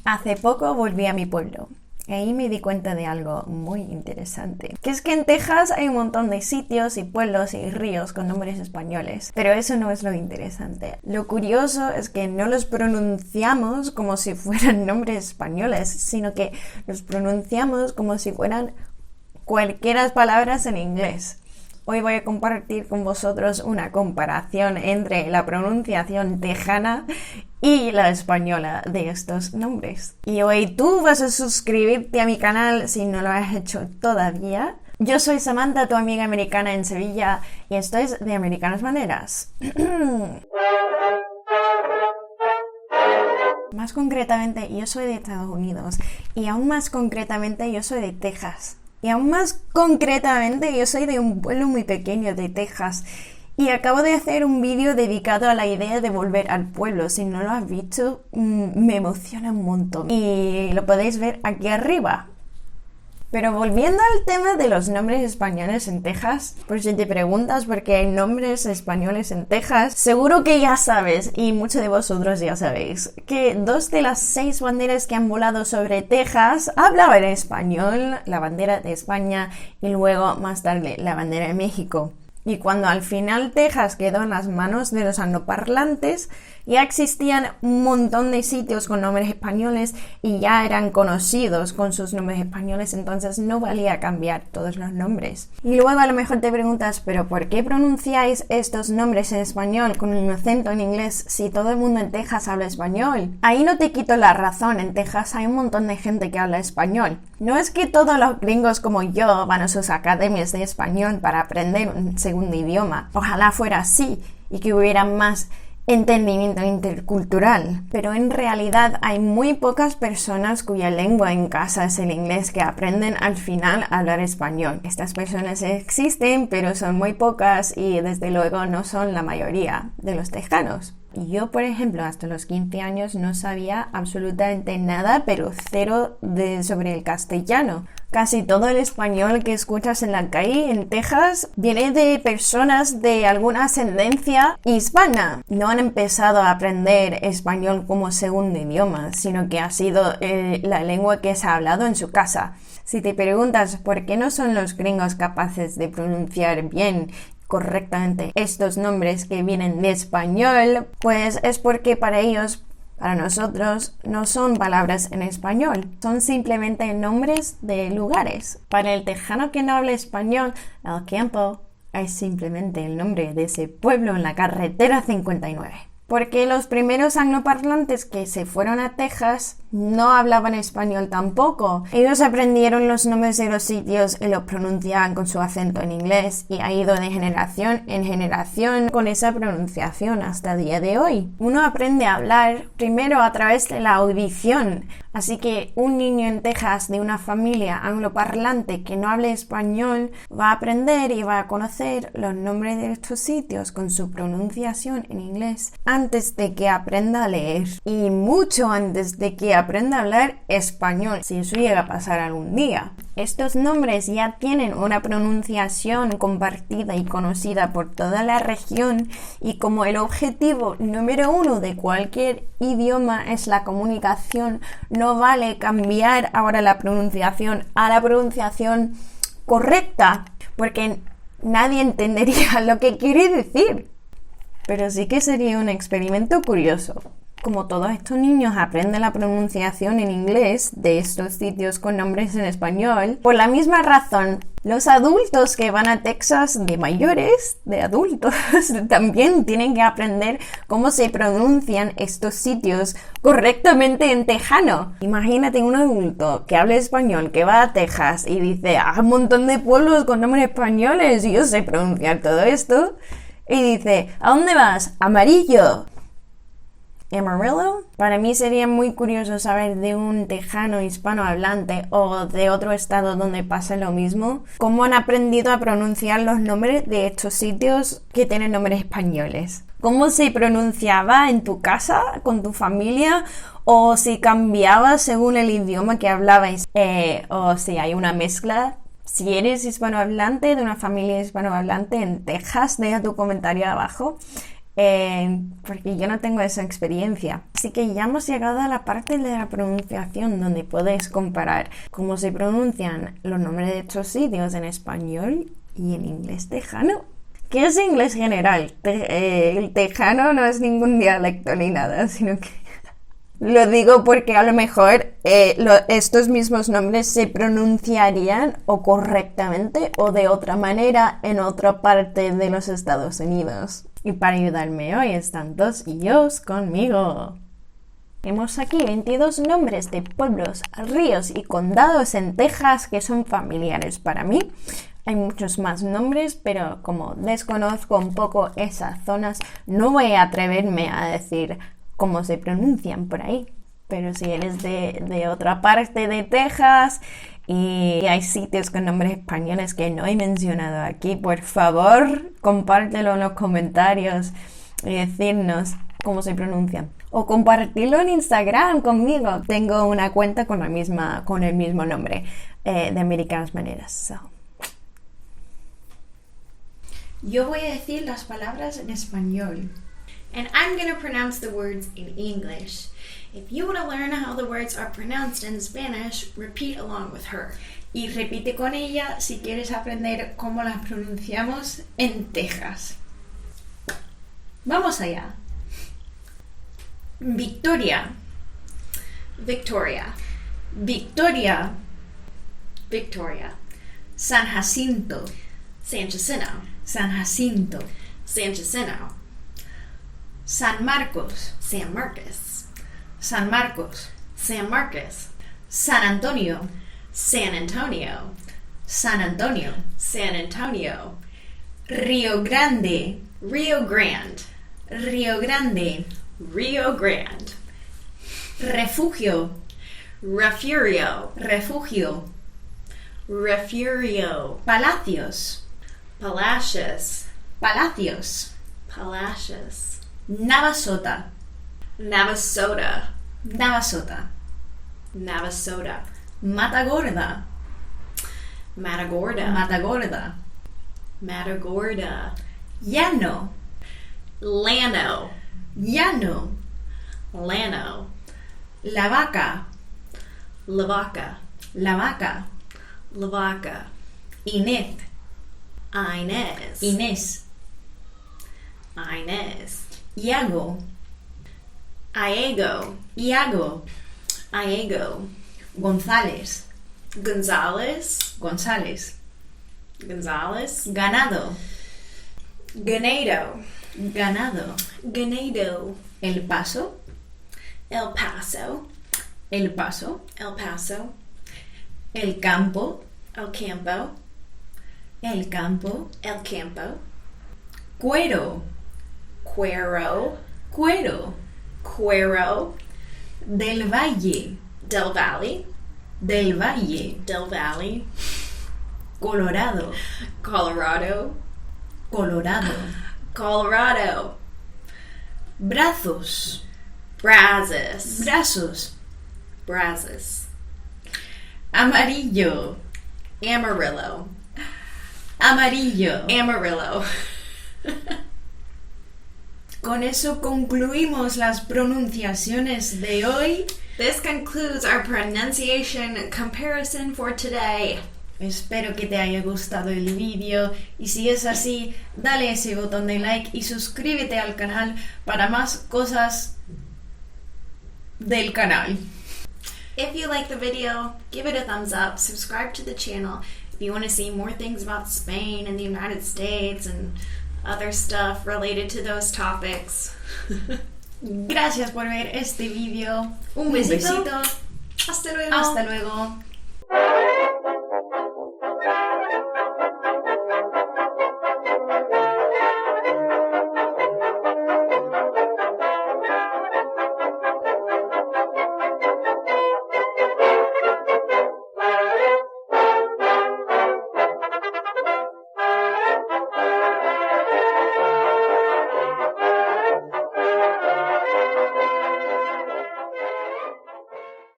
Hace poco volví a mi pueblo. Y ahí me di cuenta de algo muy interesante, que es que en Texas hay un montón de sitios y pueblos y ríos con nombres españoles, pero eso no es lo interesante. Lo curioso es que no los pronunciamos como si fueran nombres españoles, sino que los pronunciamos como si fueran cualquiera palabras en inglés. Hoy voy a compartir con vosotros una comparación entre la pronunciación tejana y la española de estos nombres. Y hoy tú vas a suscribirte a mi canal si no lo has hecho todavía. Yo soy Samantha, tu amiga americana en Sevilla, y esto es de Americanas Maneras. Más concretamente, yo soy de Estados Unidos, y aún más concretamente, yo soy de Texas. Y aún más concretamente, yo soy de un pueblo muy pequeño de Texas. Y acabo de hacer un vídeo dedicado a la idea de volver al pueblo. Si no lo has visto, me emociona un montón. Y lo podéis ver aquí arriba. Pero volviendo al tema de los nombres españoles en Texas, por si te preguntas por qué hay nombres españoles en Texas, seguro que ya sabes, y muchos de vosotros ya sabéis, que 2 de las 6 banderas que han volado sobre Texas hablaban español, la bandera de España y luego más tarde la bandera de México. Y cuando al final Texas quedó en las manos de los angloparlantes, ya existían un montón de sitios con nombres españoles y ya eran conocidos con sus nombres españoles, entonces no valía cambiar todos los nombres. Y luego a lo mejor te preguntas, ¿pero por qué pronunciáis estos nombres en español con un acento en inglés si todo el mundo en Texas habla español? Ahí no te quito la razón, en Texas hay un montón de gente que habla español. No es que todos los gringos como yo van a sus academias de español para aprender un segundo idioma. Ojalá fuera así y que hubiera más entendimiento intercultural, pero en realidad hay muy pocas personas cuya lengua en casa es el inglés que aprenden al final a hablar español. Estas personas existen, pero son muy pocas y desde luego no son la mayoría de los tejanos. Yo, por ejemplo, hasta los 15 años no sabía absolutamente nada, pero cero sobre el castellano. Casi todo el español que escuchas en la calle en Texas viene de personas de alguna ascendencia hispana. No han empezado a aprender español como segundo idioma, sino que ha sido la lengua que se ha hablado en su casa. Si te preguntas por qué no son los gringos capaces de pronunciar bien correctamente estos nombres que vienen de español, pues es porque para ellos, para nosotros, no son palabras en español, son simplemente nombres de lugares. Para el tejano que no habla español, El Campo es simplemente el nombre de ese pueblo en la carretera 59. Porque los primeros angloparlantes que se fueron a Texas no hablaban español tampoco. Ellos aprendieron los nombres de los sitios y los pronunciaban con su acento en inglés y ha ido de generación en generación con esa pronunciación hasta el día de hoy. Uno aprende a hablar primero a través de la audición. Así que un niño en Texas de una familia angloparlante que no hable español va a aprender y va a conocer los nombres de estos sitios con su pronunciación en inglés antes de que aprenda a leer y mucho antes de que aprenda a hablar español, si eso llega a pasar algún día. Estos nombres ya tienen una pronunciación compartida y conocida por toda la región y como el objetivo número 1 de cualquier idioma es la comunicación, no vale cambiar ahora la pronunciación a la pronunciación correcta porque nadie entendería lo que quiere decir. Pero sí que sería un experimento curioso. Como todos estos niños aprenden la pronunciación en inglés de estos sitios con nombres en español, por la misma razón, los adultos que van a Texas de mayores, de adultos, también tienen que aprender cómo se pronuncian estos sitios correctamente en tejano. Imagínate un adulto que habla español, que va a Texas y dice, un montón de pueblos con nombres españoles y yo sé pronunciar todo esto. Y dice, ¿a dónde vas? Amarillo. Amarillo. Para mí sería muy curioso saber de un tejano hispanohablante o de otro estado donde pasa lo mismo, cómo han aprendido a pronunciar los nombres de estos sitios que tienen nombres españoles. ¿Cómo se pronunciaba en tu casa, con tu familia? O si cambiaba según el idioma que hablabais. O si hay una mezcla. Si eres hispanohablante de una familia hispanohablante en Texas, deja tu comentario abajo. porque yo no tengo esa experiencia. Así que ya hemos llegado a la parte de la pronunciación donde puedes comparar cómo se pronuncian los nombres de estos sitios en español y en inglés tejano. ¿Qué es inglés general? El tejano no es ningún dialecto ni nada, sino que lo digo porque a lo mejor estos mismos nombres se pronunciarían o correctamente o de otra manera en otra parte de los Estados Unidos. Y para ayudarme hoy están Dos y Os conmigo. Tenemos aquí 22 nombres de pueblos, ríos y condados en Texas que son familiares para mí. Hay muchos más nombres, pero como desconozco un poco esas zonas, no voy a atreverme a decir cómo se pronuncian por ahí. Pero si eres de otra parte de Texas y hay sitios con nombres españoles que no he mencionado aquí, por favor, compártelo en los comentarios y decirnos cómo se pronuncian. O compartirlo en Instagram conmigo. Tengo una cuenta con el mismo nombre de Americanas Maneras. So. Yo voy a decir las palabras en español. And I'm going to pronounce the words in English. If you want to learn how the words are pronounced in Spanish, repeat along with her. Y repite con ella si quieres aprender cómo las pronunciamos en Texas. Vamos allá. Victoria. Victoria. Victoria. Victoria. San Jacinto. San Jacinto. San Jacinto. San Jacinto. San Marcos. San Marcos. San Marcos. San Marcos. San Antonio. San Antonio. San Antonio. San Antonio. Rio Grande. Rio Grande. Rio Grande. Rio Grande. Refugio. Refugio. Refugio. Refugio. Palacios. Palacios. Palacios. Palacios. Navasota. Navasota. Navasota. Navasota. Matagorda. Matagorda. Matagorda. Matagorda. Llano. Llano. Llano. Llano. La Vaca. La Vaca. La Vaca. La Vaca. Inés. Inez. Inés. Inez. Iago. Iago. Iago. Iago. González. Gonzalez. González. Gonzalez. Ganado. Ganado. Ganado. Ganado. El Paso. El Paso. El Paso. El Paso. El Campo. El Campo. El Campo. El Campo. Cuero. Cuero. Cuero. Cuero. Del Valle. Del Valley. Del Valle. Del Valley. Colorado. Colorado. Colorado. Colorado. Brazos. Brazos. Brazos. Brazos. Amarillo. Amarillo. Amarillo. Amarillo. Con eso concluimos las pronunciaciones de hoy. This concludes our pronunciation comparison for today. Espero que te haya gustado el vídeo y si es así, dale ese botón de like y suscríbete al canal para más cosas del canal. If you like the video, give it a thumbs up, subscribe to the channel if you want to see more things about Spain and the United States and other stuff related to those topics. Gracias por ver este vídeo. Un besito. Hasta luego. Hasta luego.